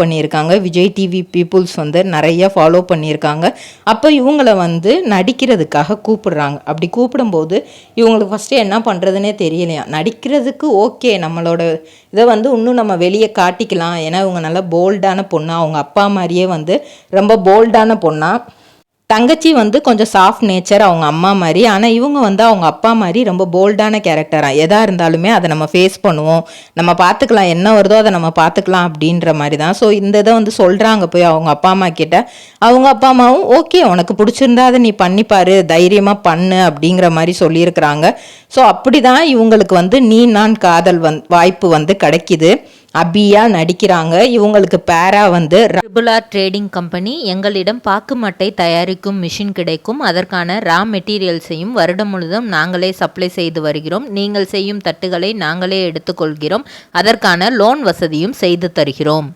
பண்ணியிருக்காங்க. Vijay TV peoples வந்து நிறைய ஃபாலோ பண்ணியிருக்காங்க. அப்போ இவங்கள வந்து நடிக்கிறதுக்காக கூப்பிடுறாங்க. அப்படி கூப்பிடும்போது இவங்களுக்கு ஃபஸ்ட்டு என்ன பண்ணுறதுனே தெரியலையா. நடிக்கிறதுக்கு ஓகே, நம்மளோட இதை வந்து இன்னும் நம்ம வெளியே காட்டிக்கலாம். ஏன்னா இவங்க நல்லா போல்டான பொண்ணு, அவங்க அப்பா மாதிரியே வந்து ரொம்ப போல்டான பொண்ணா. தங்கச்சி வந்து கொஞ்சம் சாஃப்ட் நேச்சர் அவங்க அம்மா மாதிரி. ஆனால் இவங்க வந்து அவங்க அப்பா மாதிரி ரொம்ப போல்டான கேரக்டராக. எதாக இருந்தாலுமே அதை நம்ம ஃபேஸ் பண்ணுவோம், நம்ம பார்த்துக்கலாம், என்ன வருதோ அதை நம்ம பார்த்துக்கலாம் அப்படின்ற மாதிரி தான். ஸோ இந்த இதை வந்து சொல்கிறாங்க போய் அவங்க அப்பா அம்மா கிட்ட. அவங்க அப்பா அம்மாவும் ஓகே, உனக்கு பிடிச்சிருந்தா அதை நீ பண்ணிப்பாரு, தைரியமாக பண்ணு அப்படிங்கிற மாதிரி சொல்லியிருக்கிறாங்க. ஸோ அப்படி தான் இவங்களுக்கு வந்து நீ நான் காதல் வாய்ப்பு வந்து கிடைக்கிது. அபியா நடிக்கிறாங்க. இவங்களுக்கு பேரா வந்து ட்ரிபிள் ட்ரேடிங் கம்பெனி. எங்களிடம் பாக்கு மட்டை தயாரிக்கும் மிஷின் கிடைக்கும். அதற்கான ரா மெட்டீரியல்ஸையும் வருடம் முழுதும் நாங்களே சப்ளை செய்து வருகிறோம். நீங்கள் செய்யும் தட்டுகளை நாங்களே எடுத்துக்கொள்கிறோம். அதற்கான லோன் வசதியும் செய்து தருகிறோம்.